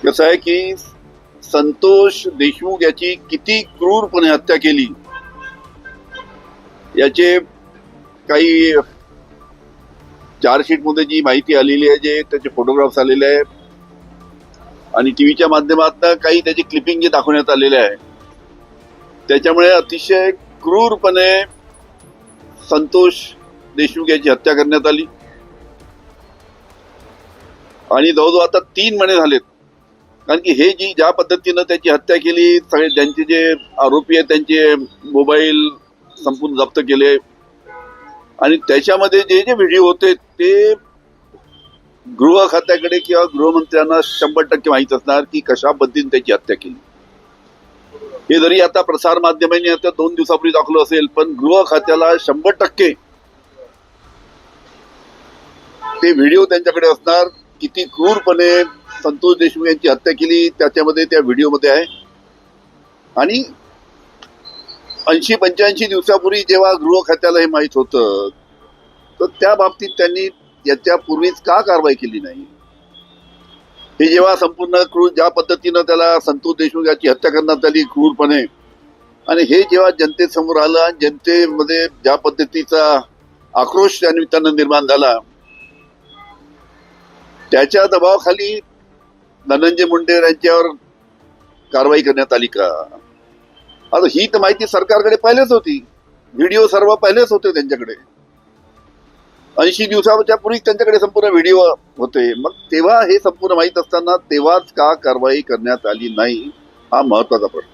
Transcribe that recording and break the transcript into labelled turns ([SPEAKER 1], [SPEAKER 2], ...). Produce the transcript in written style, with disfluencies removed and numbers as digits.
[SPEAKER 1] कसं आहे की संतोष देशमुख याची किती क्रूरपणे हत्या केली याचे काही चार्जशीट मध्ये जी माहिती आलेली आहे, जे त्याचे फोटोग्राफ्स आलेले आहे आणि टीव्हीच्या माध्यमातून काही त्याची क्लिपिंग जे दाखवण्यात आलेले आहे, त्याच्यामुळे अतिशय क्रूरपणे संतोष देशमुख याची हत्या करण्यात आली. आणि जवळजवळ आता 3 महिने झालेत, कारण की हे जी ज्या पद्धतीनं त्याची हत्या केली, सगळे त्यांचे जे आरोपी आहेत त्यांचे मोबाईल संपूर्ण जप्त केले आणि त्याच्यामध्ये जे जे व्हिडिओ होते ते गृह खात्याकडे किंवा गृहमंत्र्यांना 100% माहित असणार की कशा पद्धतीने त्याची हत्या केली. हे जरी आता प्रसार माध्यमांनी आता 2 दिवसापूर्वी दाखवलं असेल, पण गृह खात्याला 100% ते व्हिडिओ त्यांच्याकडे असणार. किती क्रूरपणे संतोष देशमुख यांची हत्या केली त्याच्यामध्ये त्या व्हिडिओमध्ये आहे. आणि 80-85 दिवसापूर्वी जेव्हा गृह खात्याला हे माहित होतं, तर त्या बाबतीत त्यांनी याच्या पूर्वीच का कारवाई केली नाही? हे जेव्हा संपूर्ण क्रूर ज्या पद्धतीनं त्याला संतोष देशमुख याची हत्या करण्यात आली क्रूरपणे, आणि हे जेव्हा जनतेसमोर आलं आणि जनतेमध्ये ज्या पद्धतीचा आक्रोश त्या निमित्तानं निर्माण झाला, त्याच्या दबावाखाली धनंजय मुंडे यांच्यावर कारवाई करण्यात आली का? आता ही तर माहिती सरकारकडे पहिलेच होती, व्हिडिओ सर्व पहिलेच होते त्यांच्याकडे. 80 दिवसाच्या पूर्वी त्यांच्याकडे संपूर्ण व्हिडिओ होते. मग तेव्हा हे संपूर्ण माहित असताना तेव्हाच का कारवाई करण्यात आली नाही, हा महत्वाचा प्रश्न.